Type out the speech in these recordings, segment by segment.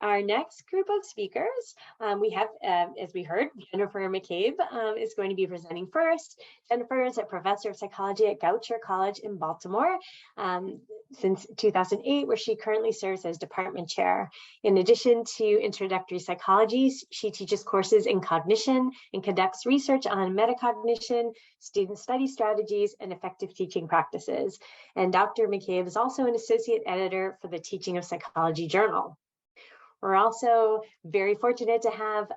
Our next group of speakers, we have, as we heard, Jennifer McCabe is going to be presenting first. Jennifer is a professor of psychology at Goucher College in Baltimore since 2008, where she currently serves as department chair. In addition to introductory psychology, she teaches courses in cognition and conducts research on metacognition, student study strategies, and effective teaching practices. And Dr. McCabe is also an associate editor for the Teaching of Psychology Journal. We're also very fortunate to have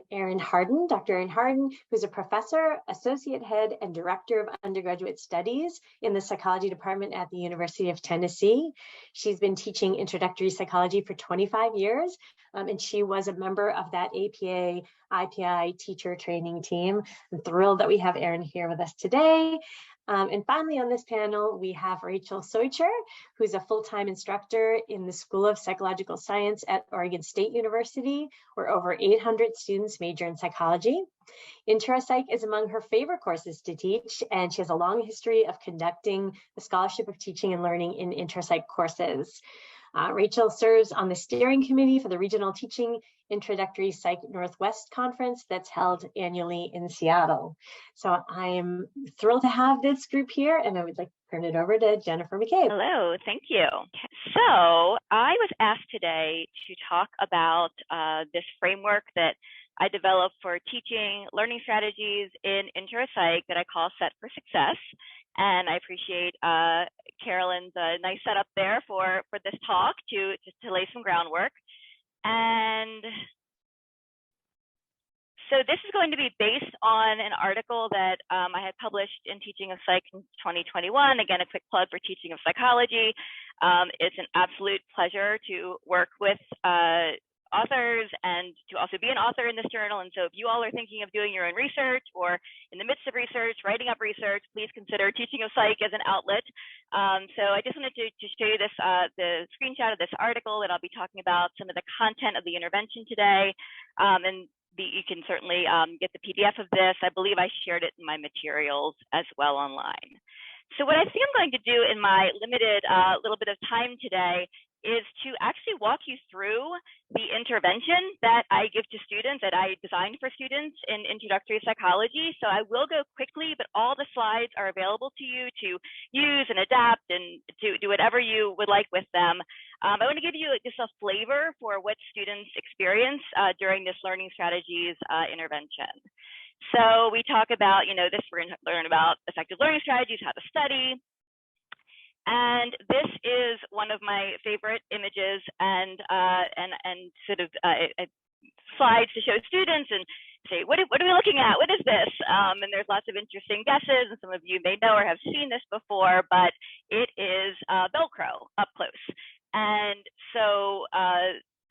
Erin Harden, Dr. Erin Harden, who's a professor, associate head, and director of undergraduate studies in the psychology department at the University of Tennessee. She's been teaching introductory psychology for 25 years, and she was a member of that APA IPI teacher training team. I'm thrilled that we have Erin here with us today. And finally, on this panel, we have Rachel Soicher, who's a full-time instructor in the School of Psychological Science at Oregon State University, where over 800 students major in psychology. IntroPsych is among her favorite courses to teach, and she has a long history of conducting the Scholarship of Teaching and Learning in IntroPsych courses. Rachel serves on the steering committee for the Regional Teaching Introductory Psych Northwest Conference that's held annually in Seattle. So I am thrilled to have this group here, and I would like to turn it over to Jennifer McCabe. Hello, thank you. So I was asked today to talk about this framework that I developed for teaching learning strategies in IntroPsych that I call Set for Success. And I appreciate Carolyn's nice setup there for this talk to lay some groundwork. And so this is going to be based on an article that I had published in Teaching of Psych in 2021. Again, a quick plug for Teaching of Psychology. It's an absolute pleasure to work with authors and to also be an author in this journal. And so if you all are thinking of doing your own research or in the midst of research, writing up research, please consider Teaching of Psych as an outlet. So I just wanted to show you this, the screenshot of this article that I'll be talking about, some of the content of the intervention today. And you can certainly get the PDF of this. I believe I shared it in my materials as well online. So what I think I'm going to do in my limited little bit of time today is to actually walk you through the intervention that I give to students, that I designed for students in introductory psychology. So I will go quickly, but all the slides are available to you to use and adapt and to do whatever you would like with them. I want to give you just a flavor for what students experience during this learning strategies intervention. So we talk about, this, we're going to learn about effective learning strategies, how to study. And this is one of my favorite images and sort of slides to show students and say, what are we looking at? What is this? And there's lots of interesting guesses, and some of you may know or have seen this before, but it is Velcro up close. And so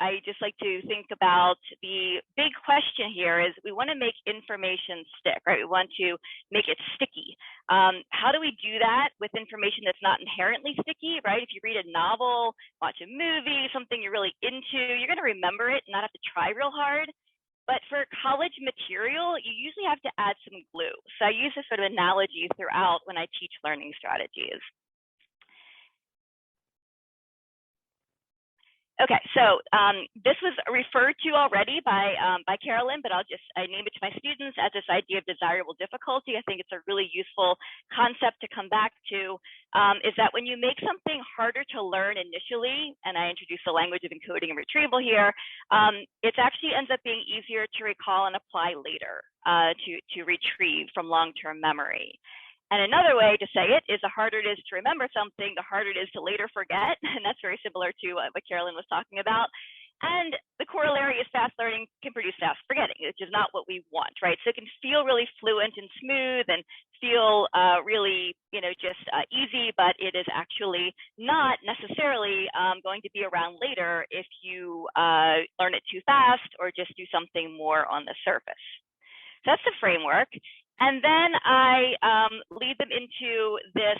I just like to think about the big question here is we want to make information stick, right? We want to make it sticky. How do we do that with information that's not inherently sticky, right? If you read a novel, watch a movie, something you're really into, you're going to remember it and not have to try real hard. But for college material, you usually have to add some glue. So I use this sort of analogy throughout when I teach learning strategies. Okay, so this was referred to already by Carolyn, but I name it to my students as this idea of desirable difficulty. I think it's a really useful concept to come back to, is that when you make something harder to learn initially, and I introduce the language of encoding and retrieval here, it actually ends up being easier to recall and apply later, to retrieve from long-term memory. And another way to say it is the harder it is to remember something, the harder it is to later forget. And that's very similar to what Carolyn was talking about. And the corollary is fast learning can produce fast forgetting, which is not what we want, right? So it can feel really fluent and smooth and feel really, just easy, but it is actually not necessarily going to be around later if you learn it too fast or just do something more on the surface. So that's the framework. And then I lead them into this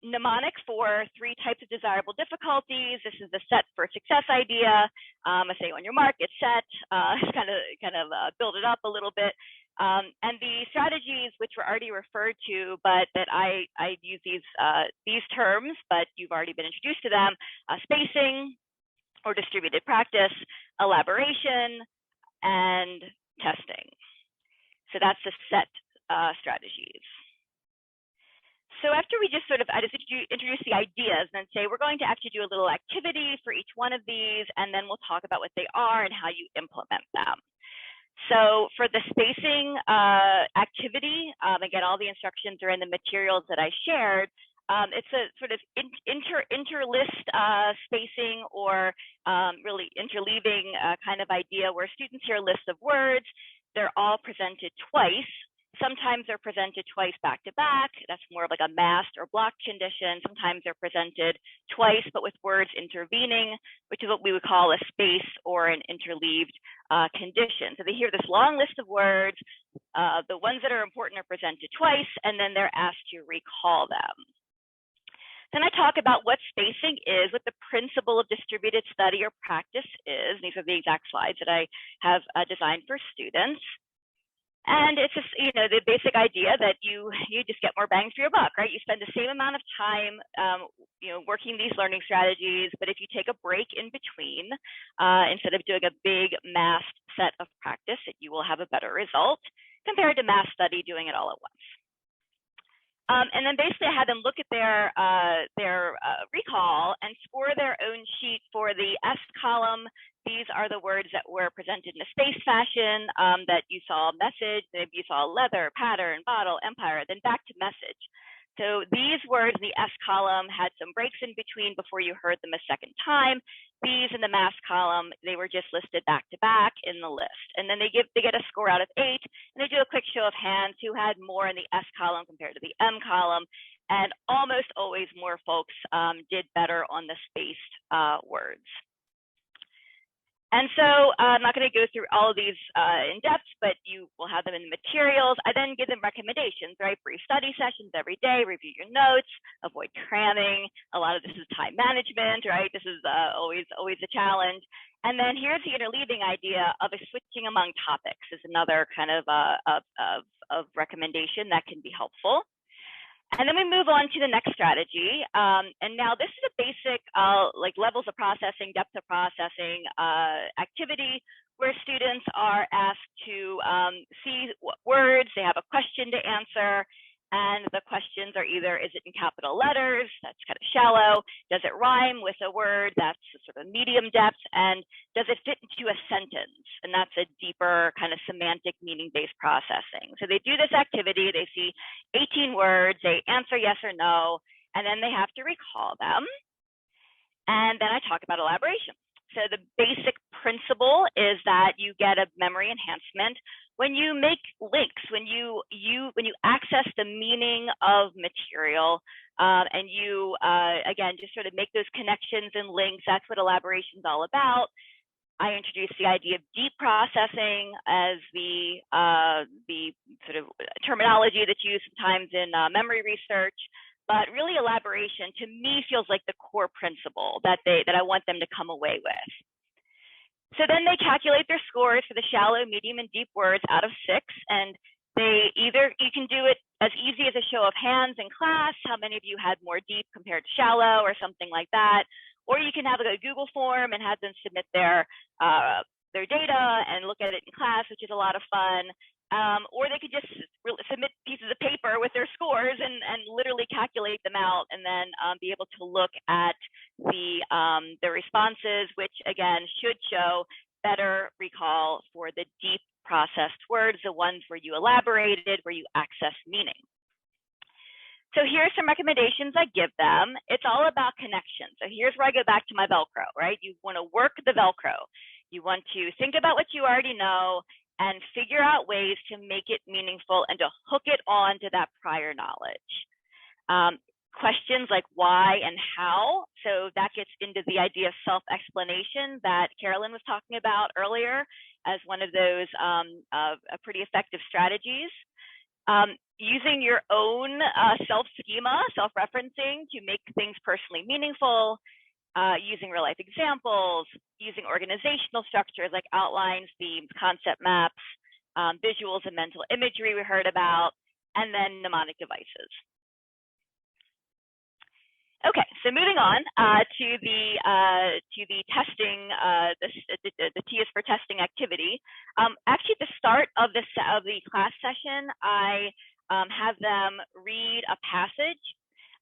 mnemonic for 3 types of desirable difficulties. This is the set for success idea. I say on your mark, get set, kind of build it up a little bit. And the strategies which were already referred to, but that I use these terms, but you've already been introduced to them, spacing, or distributed practice, elaboration, and testing. So that's the set strategies. So after we just I just introduce the ideas and then say, we're going to actually do a little activity for each one of these, and then we'll talk about what they are and how you implement them. So for the spacing activity, again, all the instructions are in the materials that I shared. It's a sort of interlist spacing, or really interleaving kind of idea, where students hear lists of words. They're all presented twice. Sometimes they're presented twice back to back. That's more of like a masked or blocked condition. Sometimes they're presented twice, but with words intervening, which is what we would call a space or an interleaved condition. So they hear this long list of words. The ones that are important are presented twice, and then they're asked to recall them. Then I talk about what spacing is, what the principle of distributed study or practice is. These are the exact slides that I have designed for students. And it's just, the basic idea that you just get more bang for your buck, right? You spend the same amount of time, working these learning strategies, but if you take a break in between, instead of doing a big massed set of practice, you will have a better result compared to mass study doing it all at once. And then basically I had them look at their recall and score their own sheet for the S column. These are the words that were presented in a spaced fashion, that you saw message, maybe you saw leather, pattern, bottle, empire, then back to message. So these words in the S column had some breaks in between before you heard them a second time. These in the mass column, they were just listed back to back in the list. And then they get a score out of 8, and they do a quick show of hands who had more in the S column compared to the M column. And almost always more folks did better on the spaced words. And so I'm not going to go through all of these in depth, but you will have them in the materials. I then give them recommendations, right? Brief study sessions every day, review your notes, avoid cramming. A lot of this is time management, right? This is always a challenge. And then here's the interleaving idea of a switching among topics is another kind of recommendation that can be helpful. And then we move on to the next strategy. And now this is a basic like levels of processing, depth of processing activity, where students are asked to see what words, they have a question to answer, and the questions are either, is it in capital letters? That's kind of shallow. Does it rhyme with a word? That's sort of medium depth. And does it fit into a sentence? And that's a deeper kind of semantic meaning-based processing. So they do this activity, they see 18 words, they answer yes or no, and then they have to recall them. And then I talk about elaboration. So the basic principle is that you get a memory enhancement when you make links, when you access the meaning of material, and you again just sort of make those connections and links. That's what elaboration is all about. I introduced the idea of deep processing as the sort of terminology that's used sometimes in memory research. But really, elaboration to me feels like the core principle that I want them to come away with. So then they calculate their scores for the shallow, medium, and deep words out of 6, and you can do it as easy as a show of hands in class. How many of you had more deep compared to shallow, or something like that? Or you can have a Google form and have them submit their data and look at it in class, which is a lot of fun. Or they could just submit pieces of paper with their scores and literally calculate them out, and then be able to look at the responses, which again should show better recall for the deep processed words, the ones where you elaborated, where you access meaning. So here's some recommendations I give them. It's all about connection. So here's where I go back to my Velcro, right? You want to work the Velcro. You want to think about what you already know and figure out ways to make it meaningful and to hook it on to that prior knowledge. Questions like why and how. So that gets into the idea of self-explanation that Carolyn was talking about earlier as one of those pretty effective strategies. Using your own self-schema, self-referencing to make things personally meaningful. Using real life examples, using organizational structures like outlines, themes, concept maps, visuals and mental imagery we heard about, and then mnemonic devices. Okay, so moving on to the testing, the T is for testing activity. Actually, at the start of the class session, I have them read a passage.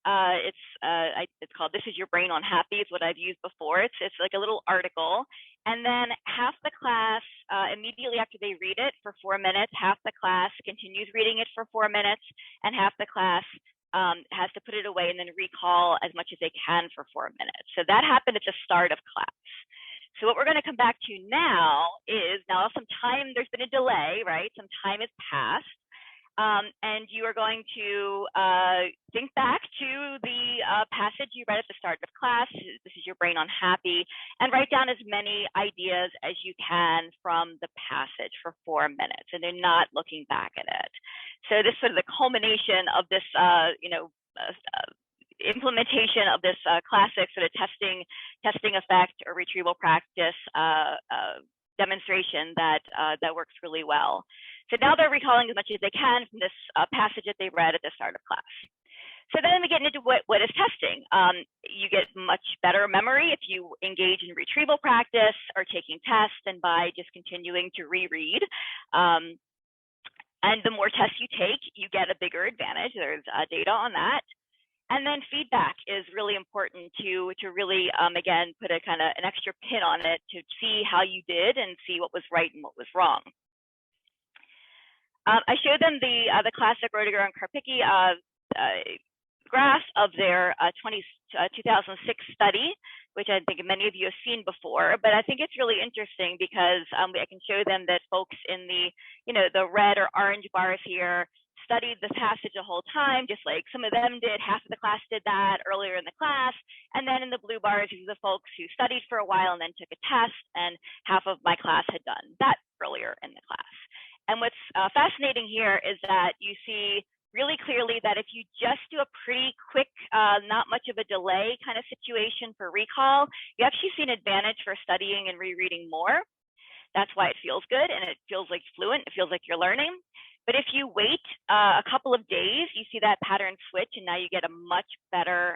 It's called "This Is Your Brain on Happy" is what I've used before. It's like a little article, and then half the class immediately after they read it for 4 minutes, half the class continues reading it for 4 minutes, and half the class has to put it away and then recall as much as they can for 4 minutes. So that happened at the start of class. So what we're going to come back to now is, now some time, there's been a delay, right? Some time has passed. And you are going to think back to the passage you read at the start of class. This is your brain on happy, and write down as many ideas as you can from the passage for 4 minutes, and they're not looking back at it. So this sort of the culmination of this, implementation of this classic sort of testing effect or retrieval practice demonstration that works really well. So now they're recalling as much as they can from this passage that they read at the start of class. So then we get into what is testing. You get much better memory if you engage in retrieval practice or taking tests and by just continuing to reread. And the more tests you take, you get a bigger advantage. There's data on that. And then feedback is really important to really, again, put a kind of an extra pin on it to see how you did and see what was right and what was wrong. I showed them the classic Roediger and Karpicki graph of their 2006 study, which I think many of you have seen before. But I think it's really interesting because I can show them that folks in the, the red or orange bars here studied the passage the whole time, just like some of them did. Half of the class did that earlier in the class. And then in the blue bars, these are the folks who studied for a while and then took a test, and half of my class had done that earlier in the class. And what's fascinating here is that you see really clearly that if you just do a pretty quick, not much of a delay kind of situation for recall, you actually see an advantage for studying and rereading more. That's why it feels good and it feels like fluent, it feels like you're learning. But if you wait a couple of days, you see that pattern switch, and now you get a much better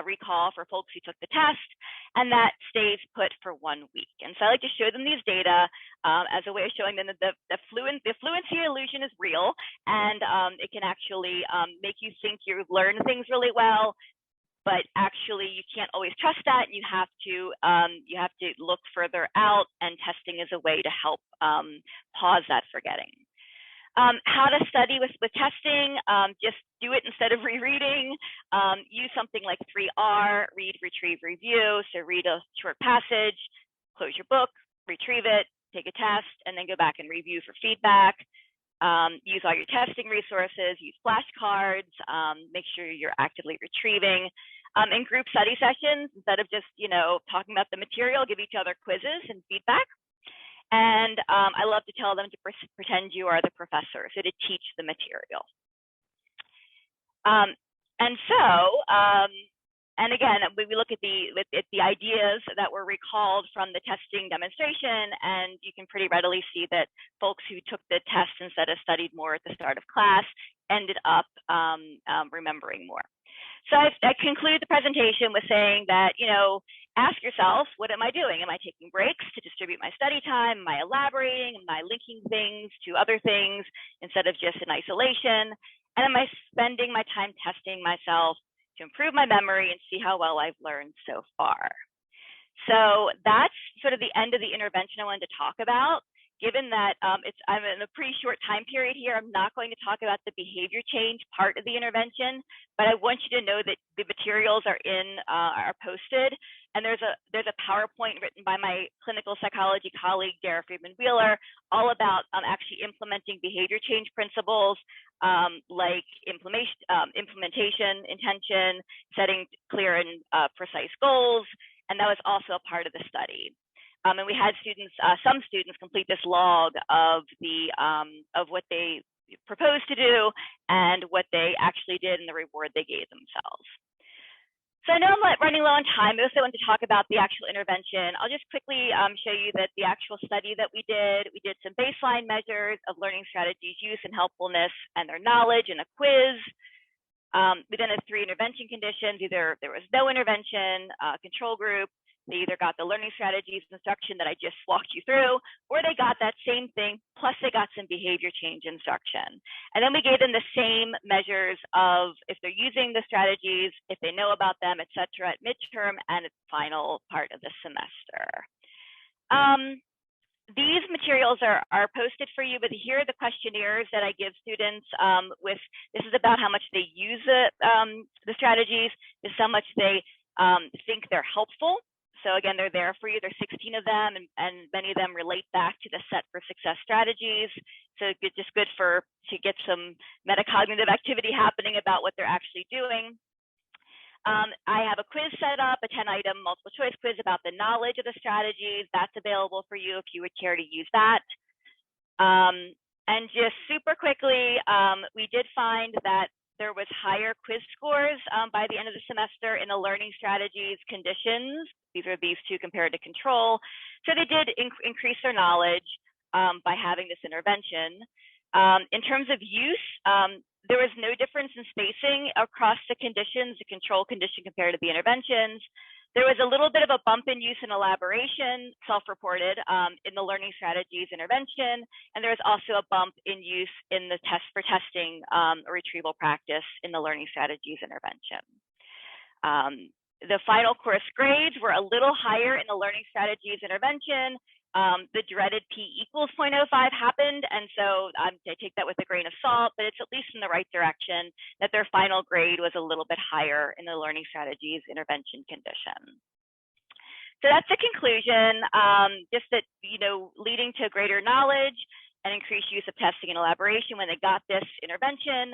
recall for folks who took the test, and that stays put for 1 week. And so I like to show them these data as a way of showing them that the fluency illusion is real, and it can actually make you think you learn things really well, but actually you can't always trust that. You have to look further out, and testing is a way to help pause that forgetting. How to study with testing, just do it instead of rereading. Use something like 3R, read, retrieve, review. So read a short passage, close your book, retrieve it, take a test, and then go back and review for feedback. Use all your testing resources, use flashcards, make sure you're actively retrieving. In group study sessions, instead of just talking about the material, give each other quizzes and feedback. And I love to tell them to pretend you are the professor, so to teach the material. And again, we look at the ideas that were recalled from the testing demonstration, and you can pretty readily see that folks who took the test instead of studied more at the start of class ended up remembering more. So I conclude the presentation with saying that, ask yourself, what am I doing? Am I taking breaks to distribute my study time? Am I elaborating? Am I linking things to other things instead of just in isolation? And am I spending my time testing myself to improve my memory and see how well I've learned so far? So that's sort of the end of the intervention I wanted to talk about. Given that I'm in a pretty short time period here, I'm not going to talk about the behavior change part of the intervention, but I want you to know that the materials are posted, and there's a PowerPoint written by my clinical psychology colleague Dara Friedman-Wheeler, all about actually implementing behavior change principles like implementation, intention, setting clear and precise goals, and that was also a part of the study. And we had some students complete this log of what they proposed to do and what they actually did and the reward they gave themselves. So I know I'm running low on time. I also want to talk about the actual intervention. I'll just quickly show you that the actual study that we did some baseline measures of learning strategies, use, and helpfulness, and their knowledge, and a quiz. We then had 3 intervention conditions. Either there was no intervention, control group, they either got the learning strategies instruction that I just walked you through, or they got that same thing, plus they got some behavior change instruction. And then we gave them the same measures of if they're using the strategies, if they know about them, et cetera, at midterm and at the final part of the semester. These materials are posted for you, but here are the questionnaires that I give students this is about how much they use the strategies, this is how much they think they're helpful. So again, they're there for you. There's 16 of them, and many of them relate back to the Set for Success strategies. So it's just good to get some metacognitive activity happening about what they're actually doing. I have a quiz set up, a 10-item multiple choice quiz about the knowledge of the strategies. That's available for you if you would care to use that. And just super quickly, we did find that there was higher quiz scores by the end of the semester in the learning strategies conditions. These are these 2 compared to control. So they did increase their knowledge by having this intervention. In terms of use, there was no difference in spacing across the conditions, the control condition compared to the interventions. There was a little bit of a bump in use and elaboration, self-reported, in the learning strategies intervention, and there was also a bump in use in the test for testing or retrieval practice in the learning strategies intervention. The final course grades were a little higher in the learning strategies intervention. The dreaded P equals 0.05 happened, and so I take that with a grain of salt, but it's at least in the right direction that their final grade was a little bit higher in the learning strategies intervention condition. So that's the conclusion, just that, leading to greater knowledge and increased use of testing and elaboration when they got this intervention.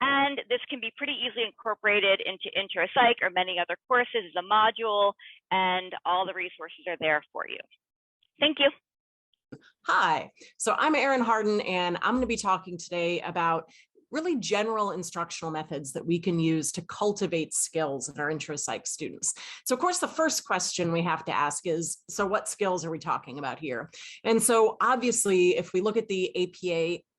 And this can be pretty easily incorporated into Intro Psych or many other courses as a module, and all the resources are there for you. Thank you. Hi, so I'm Erin Harden, and I'm going to be talking today about really general instructional methods that we can use to cultivate skills in our Intro Psych students. So of course, the first question we have to ask is, so what skills are we talking about here? And so obviously, if we look at the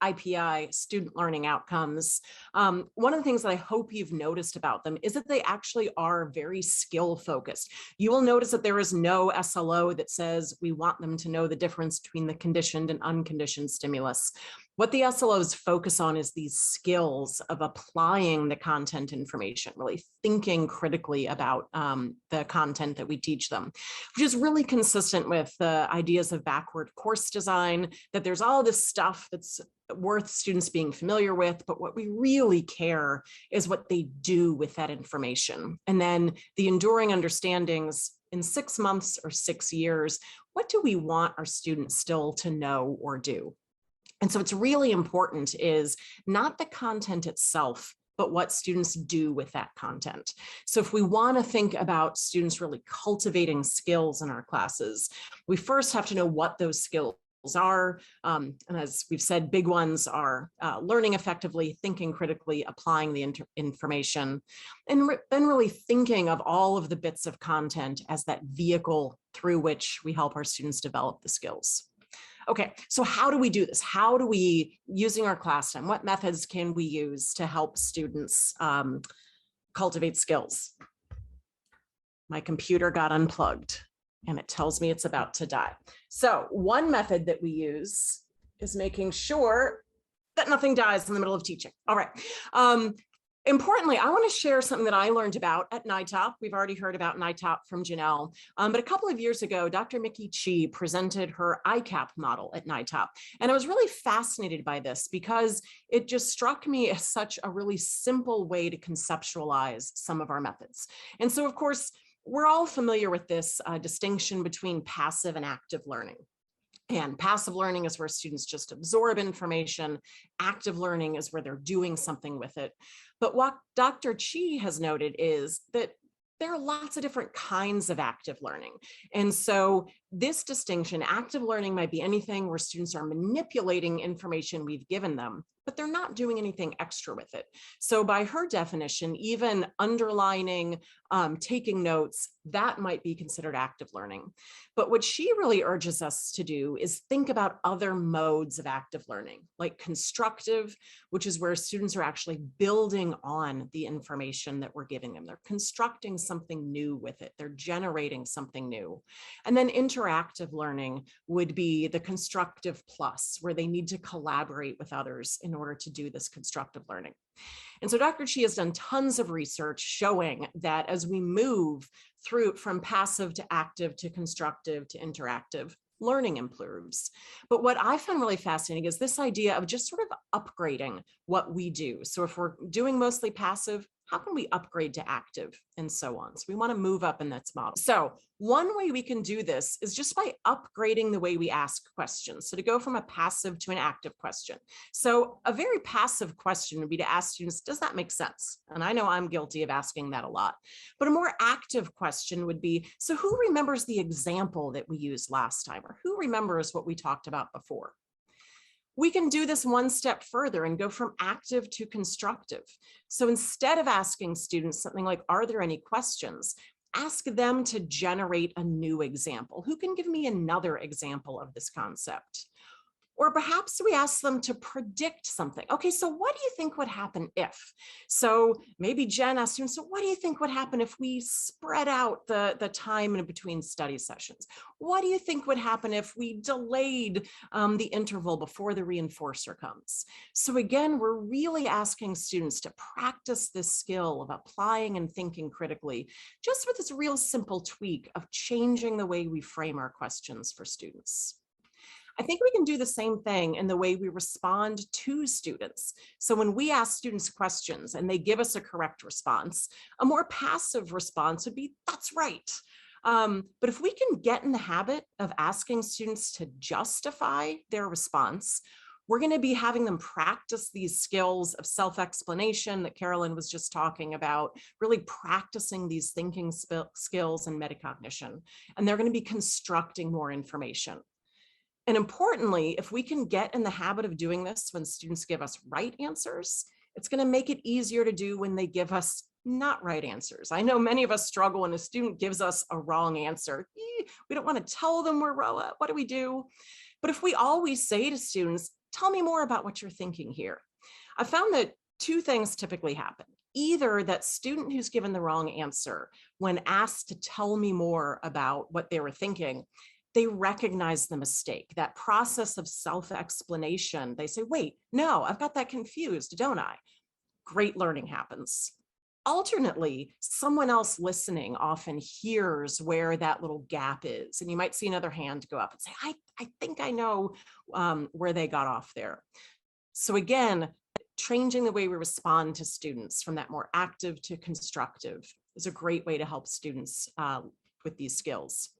IPI student learning outcomes, one of the things that I hope you've noticed about them is that they actually are very skill focused. You will notice that there is no SLO that says we want them to know the difference between the conditioned and unconditioned stimulus. What the SLOs focus on is these skills of applying the content information, really thinking critically about the content that we teach them, which is really consistent with the ideas of backward course design, that there's all this stuff that's worth students being familiar with, but what we really care is what they do with that information. And then the enduring understandings in 6 months or 6 years, what do we want our students still to know or do? And so it's really important is not the content itself, but what students do with that content. So if we want to think about students really cultivating skills in our classes, we first have to know what those skills are. And as we've said, big ones are learning effectively, thinking critically, applying the information, and then really thinking of all of the bits of content as that vehicle through which we help our students develop the skills. Okay, so how do we do this? How do we, using our class time, what methods can we use to help students cultivate skills? My computer got unplugged and it tells me it's about to die. So one method that we use is making sure that nothing dies in the middle of teaching. All right. Importantly, I want to share something that I learned about at NITOP. We've already heard about NITOP from Janelle, but a couple of years ago, Dr. Mickey Chi presented her ICAP model at NITOP. And I was really fascinated by this because it just struck me as such a really simple way to conceptualize some of our methods. And so, of course, we're all familiar with this distinction between passive and active learning. And passive learning is where students just absorb information. Active learning is where they're doing something with it. But what Dr. Chi has noted is that there are lots of different kinds of active learning. And so this distinction, active learning might be anything where students are manipulating information we've given them, but they're not doing anything extra with it. So by her definition, even underlining, taking notes, that might be considered active learning. But what she really urges us to do is think about other modes of active learning, like constructive, which is where students are actually building on the information that we're giving them. They're constructing something new with it. They're generating something new. And then interactive learning would be the constructive plus, where they need to collaborate with others in order to do this constructive learning. And so Dr. Chi has done tons of research showing that as we move through from passive to active to constructive to interactive, learning improves. But what I found really fascinating is this idea of just sort of upgrading what we do. So if we're doing mostly passive, how can we upgrade to active and so on? So we want to move up in that model. So one way we can do this is just by upgrading the way we ask questions. So to go from a passive to an active question. So a very passive question would be to ask students, does that make sense? And I know I'm guilty of asking that a lot. But a more active question would be, so who remembers the example that we used last time? Or who remembers what we talked about before? We can do this one step further and go from active to constructive. So instead of asking students something like, are there any questions? Ask them to generate a new example. Who can give me another example of this concept? Or perhaps we ask them to predict something. Okay, so what do you think would happen if? So maybe Jen asked students, so what do you think would happen if we spread out the time in between study sessions? What do you think would happen if we delayed the interval before the reinforcer comes? So again, we're really asking students to practice this skill of applying and thinking critically, just with this real simple tweak of changing the way we frame our questions for students. I think we can do the same thing in the way we respond to students. So when we ask students questions and they give us a correct response, a more passive response would be, that's right. But if we can get in the habit of asking students to justify their response, we're going to be having them practice these skills of self-explanation that Carolyn was just talking about, really practicing these thinking skills and metacognition. And they're going to be constructing more information. And importantly, if we can get in the habit of doing this when students give us right answers, it's going to make it easier to do when they give us not right answers. I know many of us struggle when a student gives us a wrong answer. We don't want to tell them we're wrong. What do we do? But if we always say to students, tell me more about what you're thinking here. I found that two things typically happen. Either that student who's given the wrong answer, when asked to tell me more about what they were thinking, they recognize the mistake, that process of self-explanation. They say, wait, no, I've got that confused, don't I? Great learning happens. Alternately, someone else listening often hears where that little gap is. And you might see another hand go up and say, I think I know where they got off there. So again, changing the way we respond to students from that more active to constructive is a great way to help students with these skills.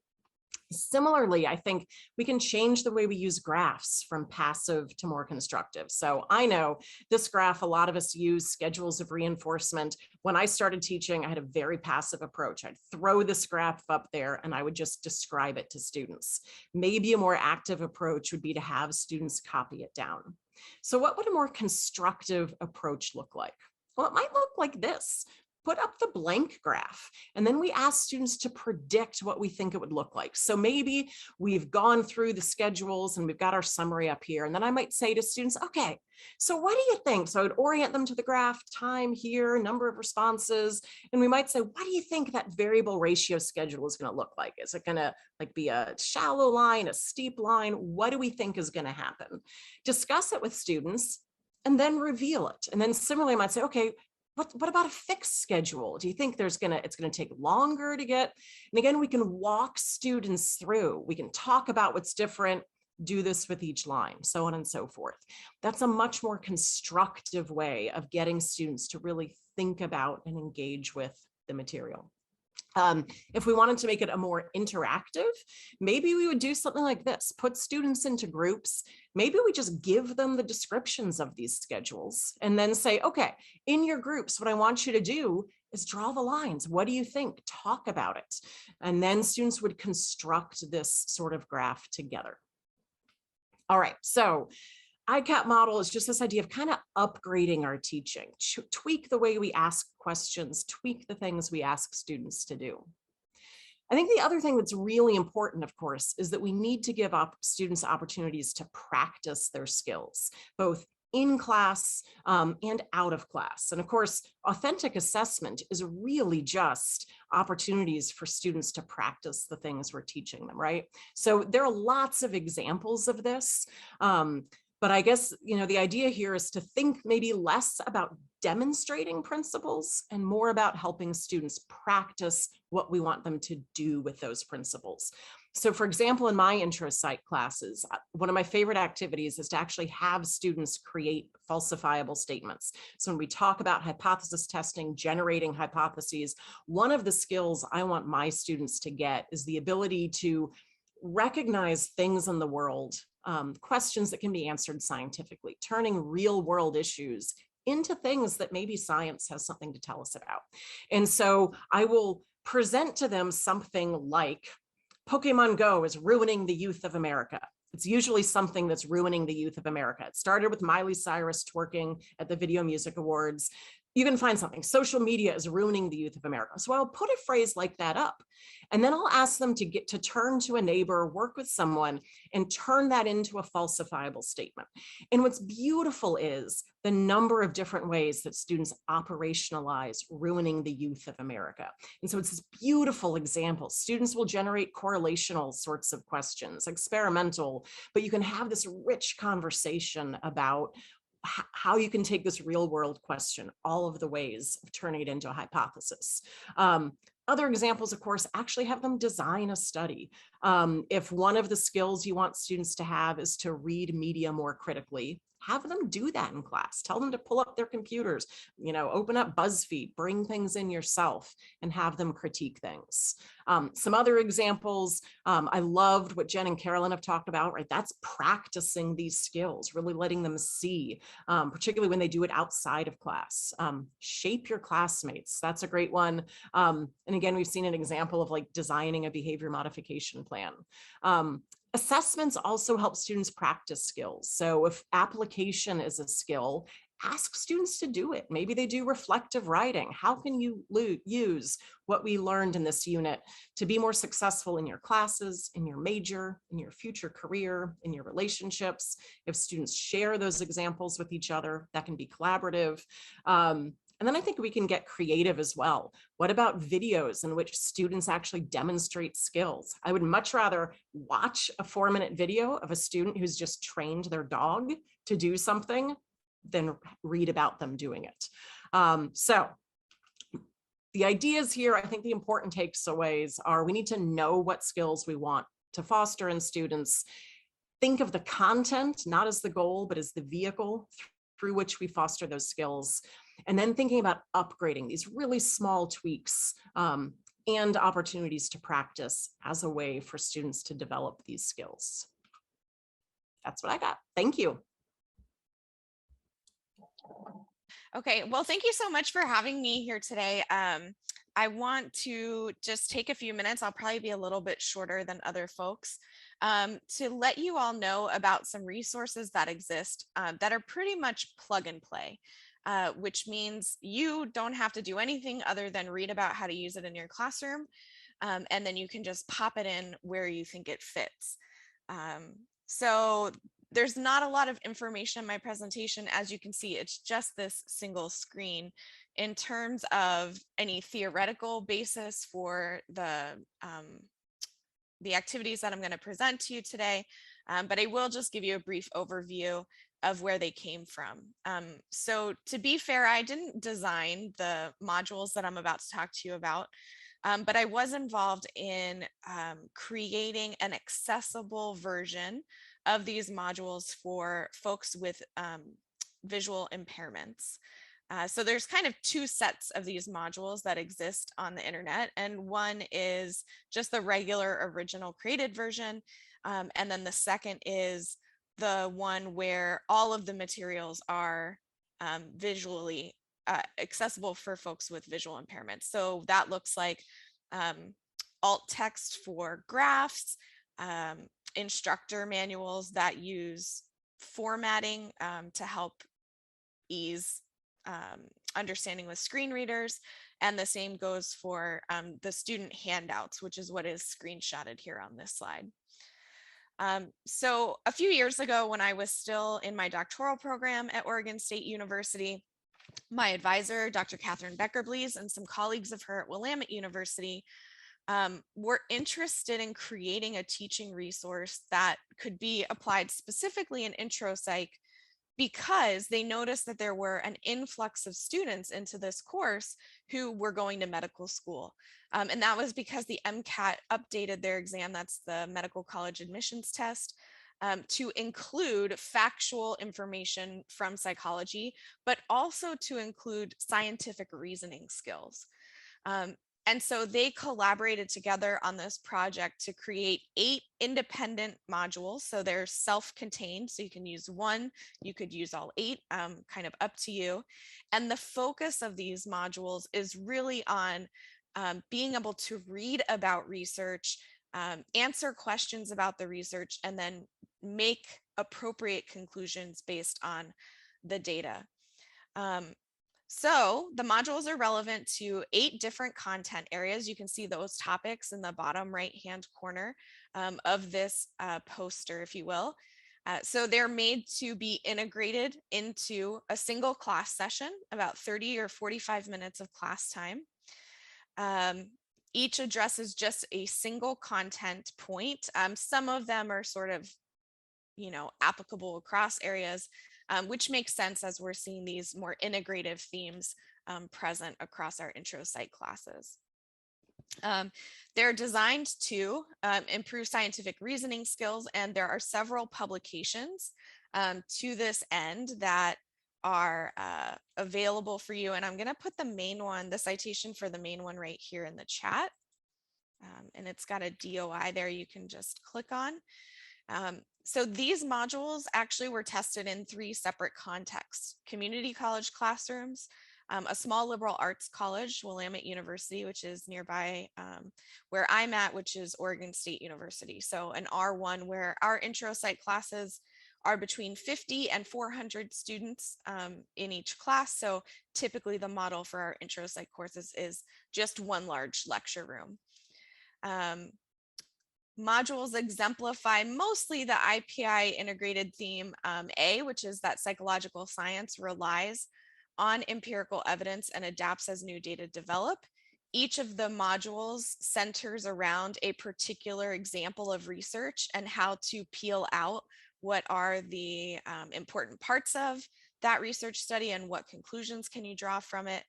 Similarly, I think we can change the way we use graphs from passive to more constructive. So I know this graph, a lot of us use schedules of reinforcement. When I started teaching, I had a very passive approach. I'd throw this graph up there and I would just describe it to students. Maybe a more active approach would be to have students copy it down. So what would a more constructive approach look like? Well, it might look like this. Put up the blank graph, and then we ask students to predict what we think it would look like. So maybe we've gone through the schedules and we've got our summary up here, and then I might say to students, okay, so what do you think? So I would orient them to the graph, time here, number of responses, and we might say, what do you think that variable ratio schedule is going to look like? Is it going to be a shallow line, a steep line? What do we think is going to happen? Discuss it with students and then reveal it. And then similarly, I might say, okay, what about a fixed schedule? Do you think it's going to take longer to get? And again, we can walk students through. We can talk about what's different, do this with each line, so on and so forth. That's a much more constructive way of getting students to really think about and engage with the material. If we wanted to make it a more interactive, maybe we would do something like this, put students into groups. Maybe we just give them the descriptions of these schedules and then say, okay, in your groups, what I want you to do is draw the lines. What do you think? Talk about it. And then students would construct this sort of graph together. All right, so ICAP model is just this idea of kind of upgrading our teaching, tweak the way we ask questions, tweak the things we ask students to do. I think the other thing that's really important, of course, is that we need to give students opportunities to practice their skills, both in class and out of class. And of course, authentic assessment is really just opportunities for students to practice the things we're teaching them, right? So there are lots of examples of this. But I guess, the idea here is to think maybe less about demonstrating principles and more about helping students practice what we want them to do with those principles. So for example, in my intro psych classes, one of my favorite activities is to actually have students create falsifiable statements. So when we talk about hypothesis testing, generating hypotheses, one of the skills I want my students to get is the ability to recognize things in the world, questions that can be answered scientifically, turning real world issues into things that maybe science has something to tell us about. And so I will present to them something like, Pokemon Go is ruining the youth of America. It's usually something that's ruining the youth of America. It started with Miley Cyrus twerking at the Video Music Awards. You can find something. Social media is ruining the youth of America. So I'll put a phrase like that up, and then I'll ask them to turn to a neighbor, work with someone, and turn that into a falsifiable statement. And what's beautiful is the number of different ways that students operationalize ruining the youth of America. And so it's this beautiful example. Students will generate correlational sorts of questions, experimental, but you can have this rich conversation about how you can take this real world question, all of the ways of turning it into a hypothesis. Other examples, of course, actually have them design a study. If one of the skills you want students to have is to read media more critically, have them do that in class. Tell them to pull up their computers, open up BuzzFeed, bring things in yourself and have them critique things. Some other examples, I loved what Jen and Carolyn have talked about, right? That's practicing these skills, really letting them see, particularly when they do it outside of class. Shape your classmates, that's a great one. And again, we've seen an example of like designing a behavior modification plan. Assessments also help students practice skills. So if application is a skill, ask students to do it. Maybe they do reflective writing. How can you use what we learned in this unit to be more successful in your classes, in your major, in your future career, in your relationships? If students share those examples with each other, that can be collaborative. And then I think we can get creative as well. What about videos in which students actually demonstrate skills? I would much rather watch a 4-minute video of a student who's just trained their dog to do something than read about them doing it. So the ideas here, I think the important takeaways are we need to know what skills we want to foster in students. Think of the content, not as the goal, but as the vehicle through which we foster those skills. And then thinking about upgrading these really small tweaks and opportunities to practice as a way for students to develop these skills. That's what I got. Thank you. Okay, well, thank you so much for having me here today. I want to just take a few minutes, I'll probably be a little bit shorter than other folks, to let you all know about some resources that exist that are pretty much plug and play. Which means you don't have to do anything other than read about how to use it in your classroom, and then you can just pop it in where you think it fits. So there's not a lot of information in my presentation. As you can see, it's just this single screen. In terms of any theoretical basis for the activities that I'm going to present to you today, but I will just give you a brief overview of where they came from. So to be fair, I didn't design the modules that I'm about to talk to you about, but I was involved in creating an accessible version of these modules for folks with visual impairments. So there's kind of two sets of these modules that exist on the internet, and one is just the regular original created version, and then the second is the one where all of the materials are visually accessible for folks with visual impairments. So that looks like alt text for graphs, instructor manuals that use formatting to help ease understanding with screen readers, and the same goes for the student handouts, which is what is screenshotted here on this slide. So a few years ago, when I was still in my doctoral program at Oregon State University, my advisor, Dr. Catherine Becker-Blees, and some colleagues of her at Willamette University were interested in creating a teaching resource that could be applied specifically in intro psych, because they noticed that there were an influx of students into this course who were going to medical school. And that was because the MCAT updated their exam, that's the Medical College Admissions Test, to include factual information from psychology, but also to include scientific reasoning skills. And so they collaborated together on this project to create 8 independent modules. So they're self-contained, so you can use one, you could use all 8, kind of up to you. And the focus of these modules is really on being able to read about research, answer questions about the research, and then make appropriate conclusions based on the data. So the modules are relevant to 8 different content areas. You can see those topics in the bottom right-hand corner of this poster, if you will. So they're made to be integrated into a single class session, about 30 or 45 minutes of class time. Each addresses just a single content point. Some of them are sort of, applicable across areas, which makes sense as we're seeing these more integrative themes present across our intro psych classes. They're designed to improve scientific reasoning skills, and there are several publications to this end that are available for you. And I'm going to put the main one, the citation for the main one, right here in the chat. And it's got a DOI there you can just click on. So these modules actually were tested in 3 separate contexts: community college classrooms, a small liberal arts college, Willamette University, which is nearby where I'm at, which is Oregon State University. So an R1, where our intro psych classes are between 50 and 400 students in each class. So typically the model for our intro psych courses is just one large lecture room. Modules exemplify mostly the IPI integrated theme A, which is that psychological science relies on empirical evidence and adapts as new data develop. Each of the modules centers around a particular example of research and how to peel out what are the important parts of that research study and what conclusions can you draw from it.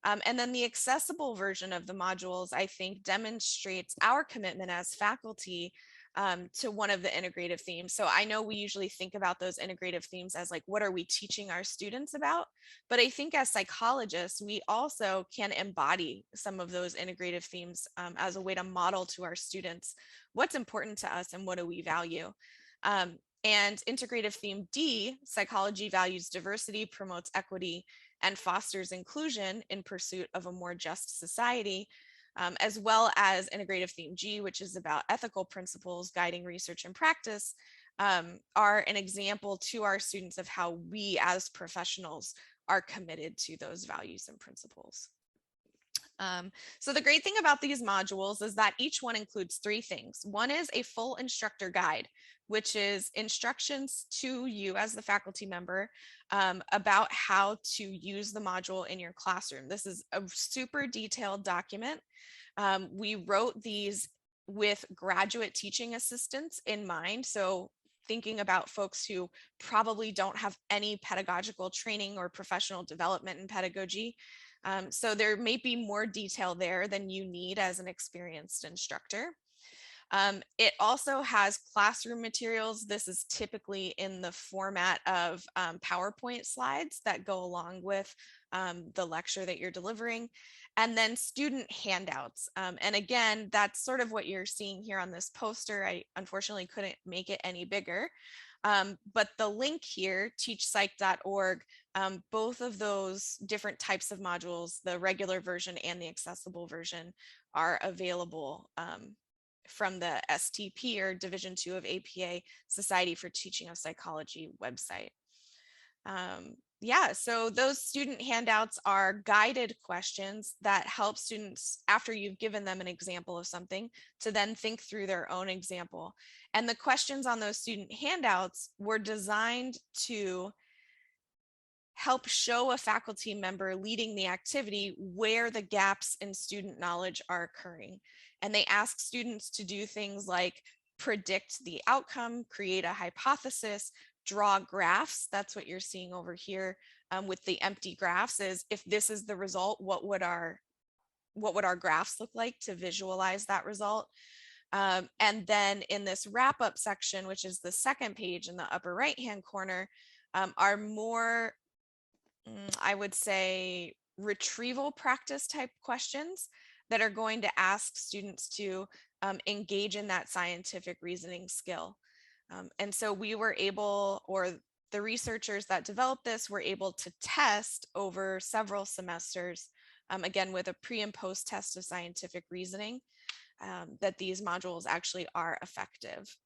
And then the accessible version of the modules, I think, demonstrates our commitment as faculty to one of the integrative themes. So I know we usually think about those integrative themes as like, what are we teaching our students about? But I think as psychologists, we also can embody some of those integrative themes as a way to model to our students what's important to us and what do we value. And integrative theme D, psychology values diversity, promotes equity, and fosters inclusion in pursuit of a more just society, as well as integrative theme G, which is about ethical principles guiding research and practice, are an example to our students of how we as professionals are committed to those values and principles. So the great thing about these modules is that each one includes 3 things. One is a full instructor guide, which is instructions to you as the faculty member about how to use the module in your classroom. This is a super detailed document. We wrote these with graduate teaching assistants in mind. So thinking about folks who probably don't have any pedagogical training or professional development in pedagogy. So there may be more detail there than you need as an experienced instructor. It also has classroom materials. This is typically in the format of PowerPoint slides that go along with the lecture that you're delivering, and then student handouts. And again, that's sort of what you're seeing here on this poster. I unfortunately couldn't make it any bigger. But the link here, teachpsych.org, both of those different types of modules, the regular version and the accessible version, are available from the STP, or Division II of APA, Society for Teaching of Psychology website. Yeah, so those student handouts are guided questions that help students, after you've given them an example of something, to then think through their own example. And the questions on those student handouts were designed to help show a faculty member leading the activity where the gaps in student knowledge are occurring. And they ask students to do things like predict the outcome, create a hypothesis, draw graphs. That's what you're seeing over here with the empty graphs, is if this is the result, what would our graphs look like to visualize that result? And then in this wrap up section, which is the second page in the upper right hand corner, are more, I would say, retrieval practice type questions that are going to ask students to engage in that scientific reasoning skill. And so we were able, or the researchers that developed this were able to test over several semesters, again, with a pre and post test of scientific reasoning, that these modules actually are effective.